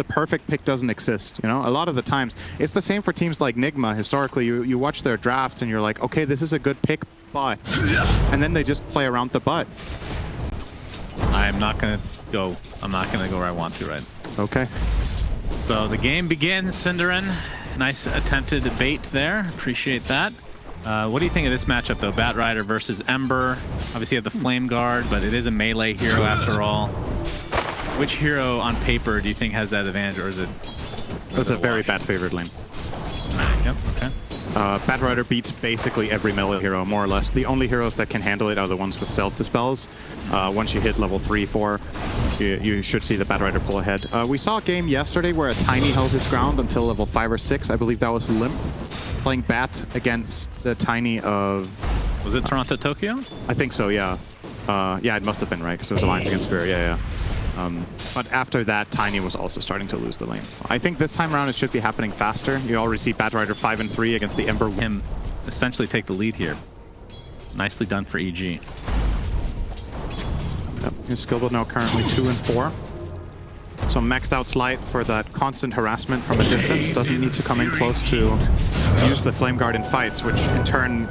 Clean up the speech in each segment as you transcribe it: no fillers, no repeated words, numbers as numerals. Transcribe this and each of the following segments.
perfect pick doesn't exist, you know? A lot of the times, it's the same for teams like Nigma. Historically, you watch their drafts and you're like, okay, this is a good pick, but... And then they just play around the but. I'm not gonna go where I want to, right? Okay. So the game begins, Cinderin. Nice attempted bait there. Appreciate that. What do you think of this matchup, though? Batrider versus Ember. Obviously, you have the Flame Guard, but it is a melee hero after all. Which hero on paper do you think has that advantage, or is it? That's a very bad favored lane. Yep. Okay. Batrider beats basically every melee hero, more or less. The only heroes that can handle it are the ones with self-dispels. Once you hit level 3, 4, you should see the Batrider pull ahead. We saw a game yesterday where a Tiny held his ground until level 5 or 6. I believe that was Limp, playing Bat against the Tiny of... Was it Toronto, Tokyo? I think so, yeah. Yeah, it must have been, right? Because it was Alliance against Spirit, yeah. But after that, Tiny was also starting to lose the lane. I think this time around it should be happening faster. You already see Batrider 5 and 3 against the Ember. Him essentially take the lead here. Nicely done for EG. Yep. His skill build now currently 2 and 4. So maxed out Sleight for that constant harassment from a distance. Doesn't need to come in close to use the Flame Guard in fights, which in turn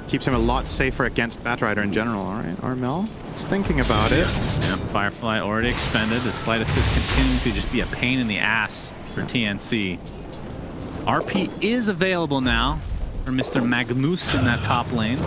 keeps him a lot safer against Batrider in general. All right, Armel is thinking about it. Yeah, Firefly already expended. The Sleight of Fist continuing to just be a pain in the ass for TNC. RP is available now for Mr. Magnus in that top lane.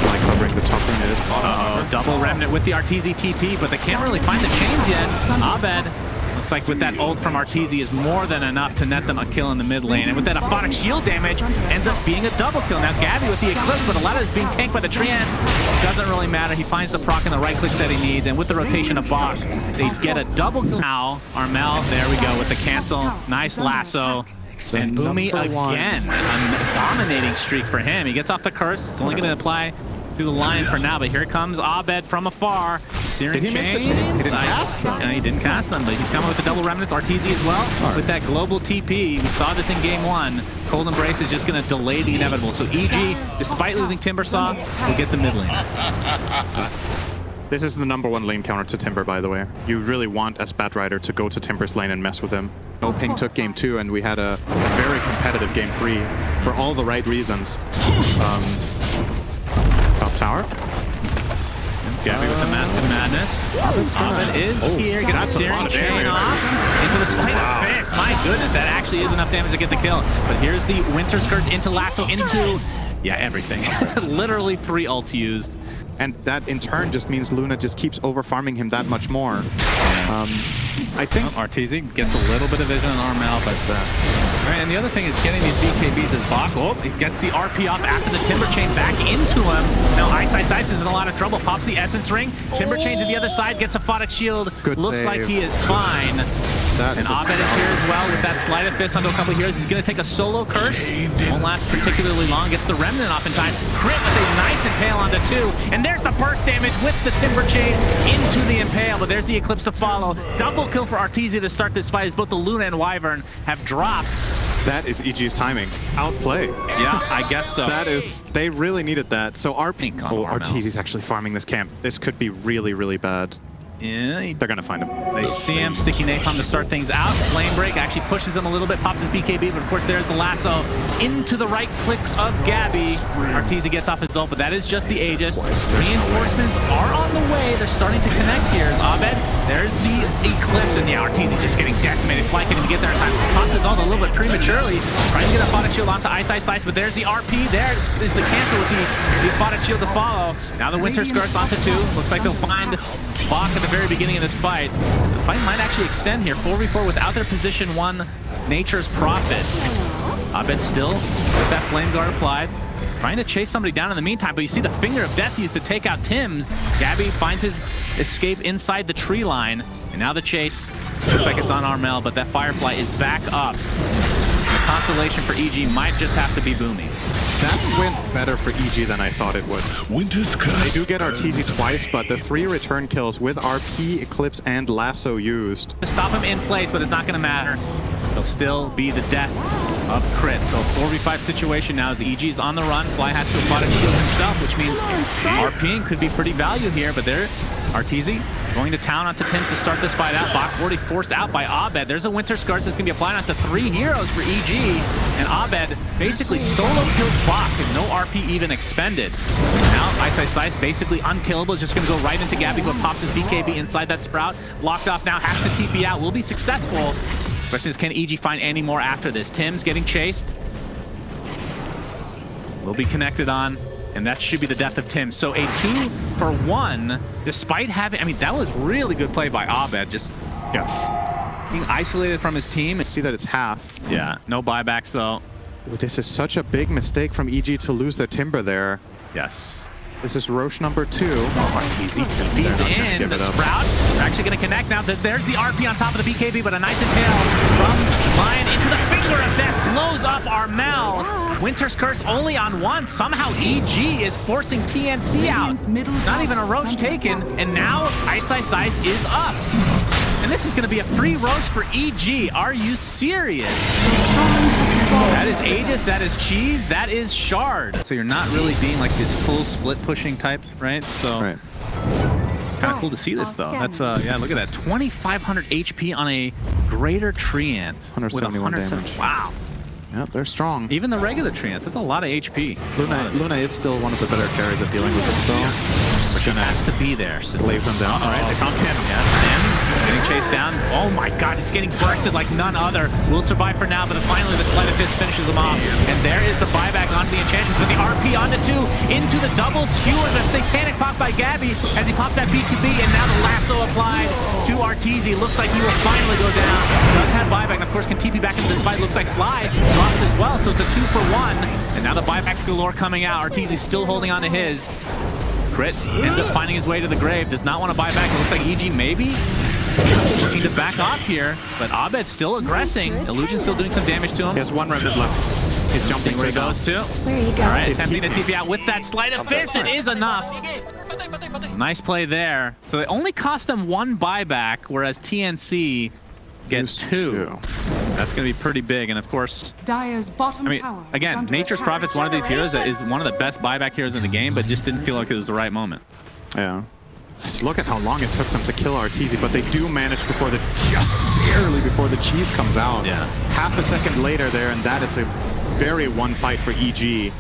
Like covering the top lane, it is bottom. Double Remnant with the Arteezy TP, but they can't really find the chains yet. Abed looks like with that ult from Arteezy is more than enough to net them a kill in the mid lane. And with that aphotic shield damage, ends up being a double kill. Now Gabby with the Eclipse, but a lot of it is being tanked by the Treants. Doesn't really matter. He finds the proc and the right clicks that he needs. And with the rotation of Bach, they get a double kill. Now, Armel, there we go with the cancel. Nice lasso. And Boomy again, a dominating streak for him. He gets off the curse. It's only going to apply to the line for now, but here comes Abed from afar. Searing Chains. He didn't cast them. He didn't cast them, but he's coming with the double remnants. Arteezy as well with that global TP. We saw this in game 1. Cold Embrace is just going to delay the inevitable. So EG, despite losing Timbersaw, will get the mid lane. This is the #1 lane counter to Timber, by the way. You really want, as Batrider, to go to Timber's lane and mess with him. No Ping took game 2, and we had a very competitive game 3 for all the right reasons. Top tower. Gabby with the Mask of Madness. Abed is here. Gets the Searing Chain off into the Sleight of Fist. My goodness, that actually is enough damage to get the kill. But here's the Winter Skirts into Lasso, into... Yeah, everything. Literally 3 ults used. And that, in turn, just means Luna just keeps over-farming him that much more. I think... Arteezy gets a little bit of vision on Armel, but... All right, and the other thing is getting these BKBs as Bach. Oh, he gets the RP off after the Timber Chain back into him. Now Ice is in a lot of trouble. Pops the Essence Ring. Timber Chain to the other side, gets a Aphotic Shield. Good Looks save. like he is fine. And Abed is here as well with that Sleight of Fist onto a couple of heroes. He's going to take a solo curse. Won't last particularly long. Gets the Remnant off in time. Crit with a nice Impale onto 2. And there's the burst damage with the Timber Chain into the Impale. But there's the Eclipse to follow. Double kill for Arteezy to start this fight as both the Luna and Wyvern have dropped. That is EG's timing. Outplay. Yeah, I guess so. That is... They really needed that. So Arteezy's actually farming this camp. This could be really, really bad. Yeah, they're gonna find him. They see him, sticky napalm to start things out. Flame break actually pushes him a little bit, pops his BKB, but of course there's the lasso into the right clicks of Gabby. Arteezy gets off his ult, but that is just the Aegis. Reinforcements are on the way. They're starting to connect here. Abed, there's the Eclipse, and yeah, Arteezy just getting decimated. Fly can't even get there in time. Tossed his ult a little bit prematurely. Trying to get a Aphotic Shield onto Ice, but there's the RP. There is the cancel with the Aphotic Shield to follow. Now the Winter Skirts onto 2. Looks like they'll find Bach at the very beginning of this fight. The fight might actually extend here. 4v4 without their position 1 Nature's Prophet. Abed still with that Flame Guard applied. Trying to chase somebody down in the meantime, but you see the Finger of Death used to take out Tim's. Gabby finds his escape inside the tree line. And now the chase. Looks like it's on Armel, but that Firefly is back up. The consolation for EG might just have to be Boomy. That went better for EG than I thought it would. They do get Arteezy twice, but the 3 return kills with RP, Eclipse, and Lasso used. To stop him in place, but it's not going to matter. He'll still be the death of Crit. So 4v5 situation now as EG's on the run. Fly has to Aphotic Shield himself, which means RPing could be pretty value here, but there, Arteezy Going to town onto Tims to start this fight out. Bach already forced out by Abed. There's a Winter Scarce that's going to be applied onto 3 heroes for EG. And Abed basically solo kills Bach with no RP even expended. Now, Ice basically unkillable. Is just going to go right into Gabby, who pops his BKB inside that Sprout. Blocked off now, has to TP out. Will be successful. Question is, can EG find any more after this? Tims getting chased. Will be connected on. And that should be the death of Tim. So a 2-for-1, despite having, I mean, that was really good play by Abed. Just being isolated from his team. I see that it's half. Yeah, no buybacks though. Ooh, this is such a big mistake from EG to lose their Timber there. Yes. This is Roche number 2. Easy to feed in. The Sprout, they're actually going to connect now. There's the RP on top of the BKB, but a nice impale from Lion into the finger of death. Blows up Armel. Winter's Curse only on 1. Somehow EG is forcing TNC out. Not even a Roche taken. And now Ice is up. And this is going to be a free Roche for EG. Are you serious? That is Aegis, that is Cheese, that is Shard. So you're not really being like this full split pushing type, right? So kind of cool to see this though. That's yeah, look at that. 2,500 HP on a greater Treant. 171 damage. Wow. Yep, they're strong. Even the regular Treants, that's a lot of HP. Luna is still one of the better carries of dealing with this though. But she has to be there. So leave them down. All right, they found Tims. Yeah, Tims getting chased down. Oh my god, he's getting bursted like none other. Will survive for now, but then finally the Sleight of Fist finishes him off. And there is the buyback onto the Enchantress with the RP onto 2 into the double skewer. The satanic pop by Gabby as he pops that BKB, and now the lasso applied to Arteezy. Looks like he will finally go down. Does have buyback, and of course can TP back into this fight. Looks like Fly drops as well, so it's a 2-for-1. And now the buybacks galore coming out. Arteezy still holding on to his. Crit ends up finding his way to the grave. Does not want to buy back. It looks like EG maybe looking to back off here, but Abed's still aggressing. Illusion still doing some damage to him. He has 1 remnant left. He's jumping where he goes to. There you go. All right, attempting to TP out with that Sleight of Fist. It is enough. Nice play there. So they only cost them 1 buyback, whereas TNC gets 2. That's going to be pretty big, and of course, Dire's bottom tower again, Nature's Prophet's one of these heroes that is one of the best buyback heroes in the game, but just didn't feel like it was the right moment. Yeah. Just look at how long it took them to kill Arteezy, but they do manage before just barely before the cheese comes out. Yeah. Half a second later there, and that is a very one fight for EG.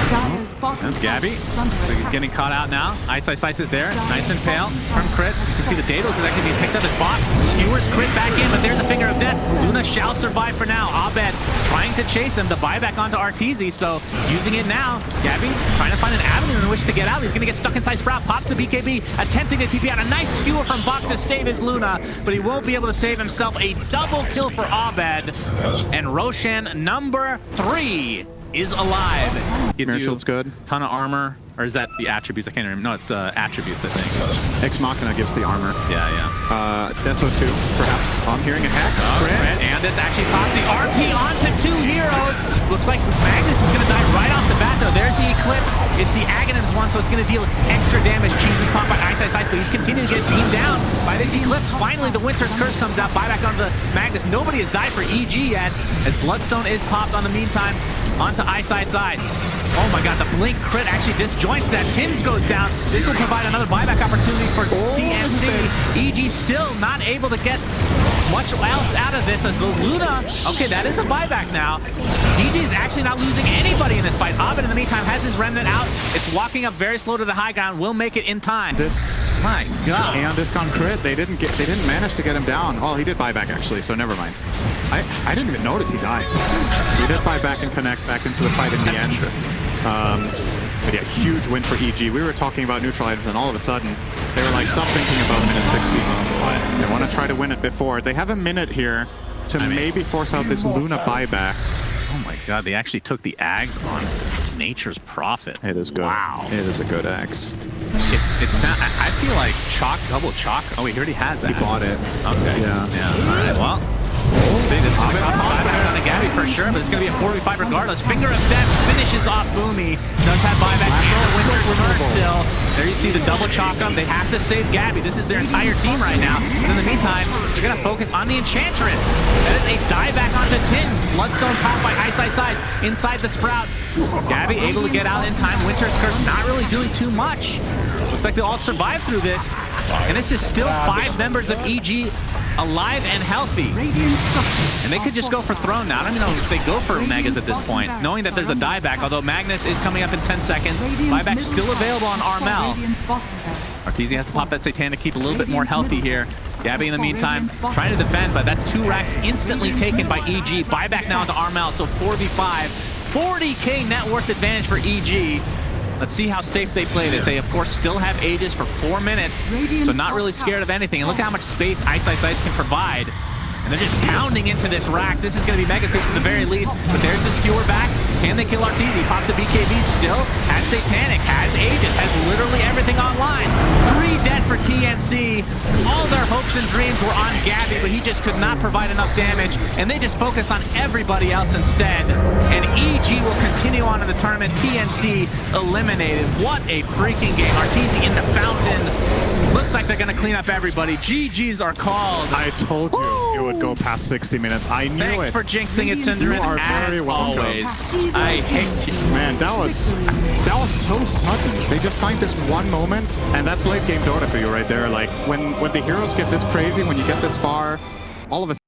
That's Gabby. So he's getting caught out now. Ice is there. Nice impale from Crit. You can see the Daedalus is actually being picked up as bot. Skewers Crit back in, but there's the finger of death. Luna shall survive for now. Abed trying to chase him. The buyback onto Arteezy, so using it now. Gabby trying to find an avenue in which to get out. He's going to get stuck inside Sprout. Pops the BKB, attempting to TP out. A nice skewer from Bach to save his Luna, but he won't be able to save himself. A double kill for Abed. And Roshan number 3 is alive. Mirror Shield's good. Ton of armor. Or is that the attributes? I can't remember. No, it's attributes, I think. Ex Machina gives the armor. Yeah. Deso 2, perhaps. I'm hearing a Hex. And this actually pops the RP onto 2 heroes. Looks like Magnus is going to die right off the bat, though. There's the Eclipse. It's the Aghanims one, so it's going to deal extra damage. Cheese is popped by Ice, but he's continuing to get beamed down by this Eclipse. Finally, the Winter's Curse comes out. Buyback onto the Magnus. Nobody has died for EG yet, as Bloodstone is popped on the meantime onto Ice. Oh my god, the Blink Crit actually disjoints that. Tims goes down. This will provide another buyback opportunity for TNC. EG still not able to get much else out of this as the Luna. Okay, that is a buyback now. EG is actually not losing anybody in this fight. Abed, in the meantime, has his Remnant out. It's walking up very slow to the high ground. Will make it in time. My god. And Discon Crit, they didn't manage to get him down. Oh, he did buyback actually, so never mind. I didn't even notice he died. He did buy back and connect back into the fight in the end. But yeah, huge win for EG. We were talking about neutral items, and all of a sudden, they were like, stop thinking about minute 60. They want to try to win it before. They have a minute here to maybe force out this Luna buyback. Oh my god, they actually took the Ags on Nature's Prophet. It is good. Wow. It is a good Axe. I feel like double chalk. Oh, he already has that. He bought it. Okay. Yeah. All right, well. See, this is going to cost buyback on the Gabby for sure, but it's going to be a 4v5 regardless. Finger of Death finishes off Boomy. Does have buyback and the Winter's Curse still. There you see the double chalk up. They have to save Gabby. This is their entire team right now. But in the meantime, they're going to focus on the Enchantress. That is a dieback onto Tims. Bloodstone popped by Ice inside the Sprout. Gabby able to get out in time. Winter's Curse not really doing too much. Looks like they all survived through this. And this is still 5 members of EG alive and healthy. And they could just go for throne now. I don't even know if they go for Megas at this point, knowing that there's a dieback, although Magnus is coming up in 10 seconds. Buyback's still available on Armel. Arteezy has to pop that Satan to keep a little bit more healthy here. Gabby in the meantime trying to defend, but that's 2 racks instantly taken by EG. Buyback now into Armel, so 4v5. 40k net worth advantage for EG. Let's see how safe they play this. They, of course, still have Aegis for 4 minutes, so not really scared of anything. And look at how much space Ice can provide. And they're just pounding into this Rax. This is going to be mega creeps at the very least. But there's the skewer back. Can they kill Arteezy? Pops the BKB still. Has Satanic. Has Aegis. Has literally everything online. 3 dead for TNC. All their hopes and dreams were on Gabby, but he just could not provide enough damage. And they just focus on everybody else instead. And EG will continue on in the tournament. TNC eliminated. What a freaking game. Arteezy in the fountain. Looks like they're going to clean up everybody. GGs are called. I told you it would go past 60 minutes. I knew it. Thanks for jinxing it, Synderen, You are as very welcome. always. I hate you. Man, that was so sudden. They just find this one moment, and that's late game Dota for you right there. Like when the heroes get this crazy, when you get this far, all of a